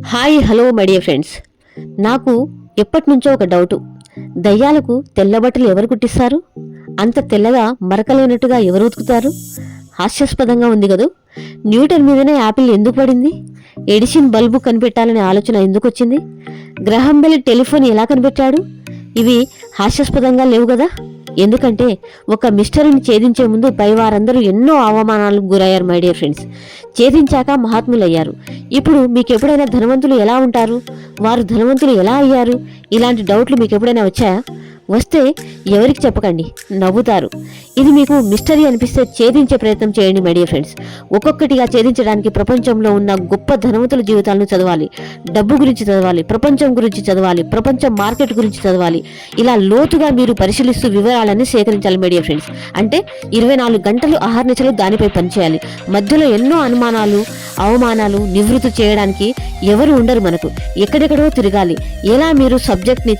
Hi hello my dear friends. నాకు ఎప్పటి నుంచో ఒక డౌటు. దయ్యాలకు తెల్ల బట్టలు ఎవరు కుట్టిస్తారు? అంత తెల్లగా మరకలేనట్టుగా ఎవరు ఉతుకుతారు? హాస్యాస్పదంగా ఉంది కదూ. న్యూటన్ మీదనే యాపిల్ ఎందుకు పడింది? ఎడిషన్ బల్బు కనిపెట్టాలనే ఆలోచన ఎందుకు వచ్చింది? గ్రహం బెల్ టెలిఫోన్ ఎలా కనిపెట్టాడు? ఇవి హాస్యాస్పదంగా లేవు కదా. ఎందుకంటే ఒక మిస్టరీని ఛేదించే ముందు పై వారందరూ ఎన్నో అవమానాలకు గురయ్యారు మై డియర్ ఫ్రెండ్స్. ఛేదించాక మహాత్ములయ్యారు. ఇప్పుడు మీకు ఎప్పుడైనా ధనవంతులు ఎలా ఉంటారు, వారు ధనవంతులు ఎలా అయ్యారు, ఇలాంటి డౌట్లు మీకు ఎప్పుడైనా వచ్చాయా? వస్తే ఎవరికి చెప్పకండి, నవ్వుతారు. ఇది మీకు మిస్టరీ అనిపిస్తే ఛేదించే ప్రయత్నం చేయండి మై డియర్ ఫ్రెండ్స్. ఒక్కొక్కటిగా ఛేదించడానికి ప్రపంచంలో ఉన్న గొప్ప ధనవంతుల జీవితాలను చదవాలి, డబ్బు గురించి చదవాలి, ప్రపంచం గురించి చదవాలి, ప్రపంచం మార్కెట్ గురించి చదవాలి. ఇలా లోతుగా మీరు పరిశీలిస్తూ వివరాలన్నీ సేకరించాలి మై డియర్ ఫ్రెండ్స్. అంటే 24 గంటలు అహర్నిశలు దానిపై పనిచేయాలి. మధ్యలో ఎన్నో అనుమానాలు, అవమానాలు నివృత్తి చేయడానికి ఎవరు ఉండరు మనకు. ఎక్కడెక్కడో తిరగాలి. ఎలా మీరు సబ్జెక్ట్ని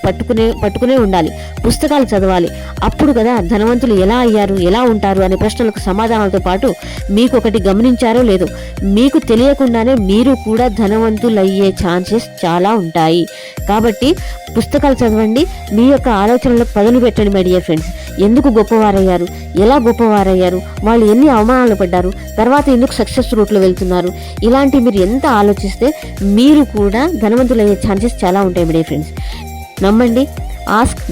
పట్టుకునే ఉండాలి. పుస్తకాలు చదవాలి. అప్పుడు కదా ధనవంతులు ఎలా అయ్యారు, ఎలా ఉంటారు అనే ప్రశ్నలకు సమాధానాలతో పాటు మీకు ఒకటి గమనించారో లేదో, మీకు తెలియకుండానే మీరు కూడా ధనవంతులయ్యే ఛాన్సెస్ చాలా ఉంటాయి. కాబట్టి పుస్తకాలు చదవండి, మీ యొక్క ఆలోచనలకు పదులు పెట్టండి మై డియర్ ఫ్రెండ్స్. ఎందుకు గొప్పవారయ్యారు, ఎలా గొప్పవారయ్యారు, వాళ్ళు ఎన్ని అవమానాలు పడ్డారు, తర్వాత ఎందుకు సక్సెస్ రూట్లో వెళ్తున్నారు, ఇలాంటి మీరు ఎంత ఆలోచిస్తే మీరు కూడా ధనవంతులయ్యే ఛాన్సెస్ చాలా ఉంటాయి మై డియర్ ఫ్రెండ్స్. నమ్మండి. ఆస్క్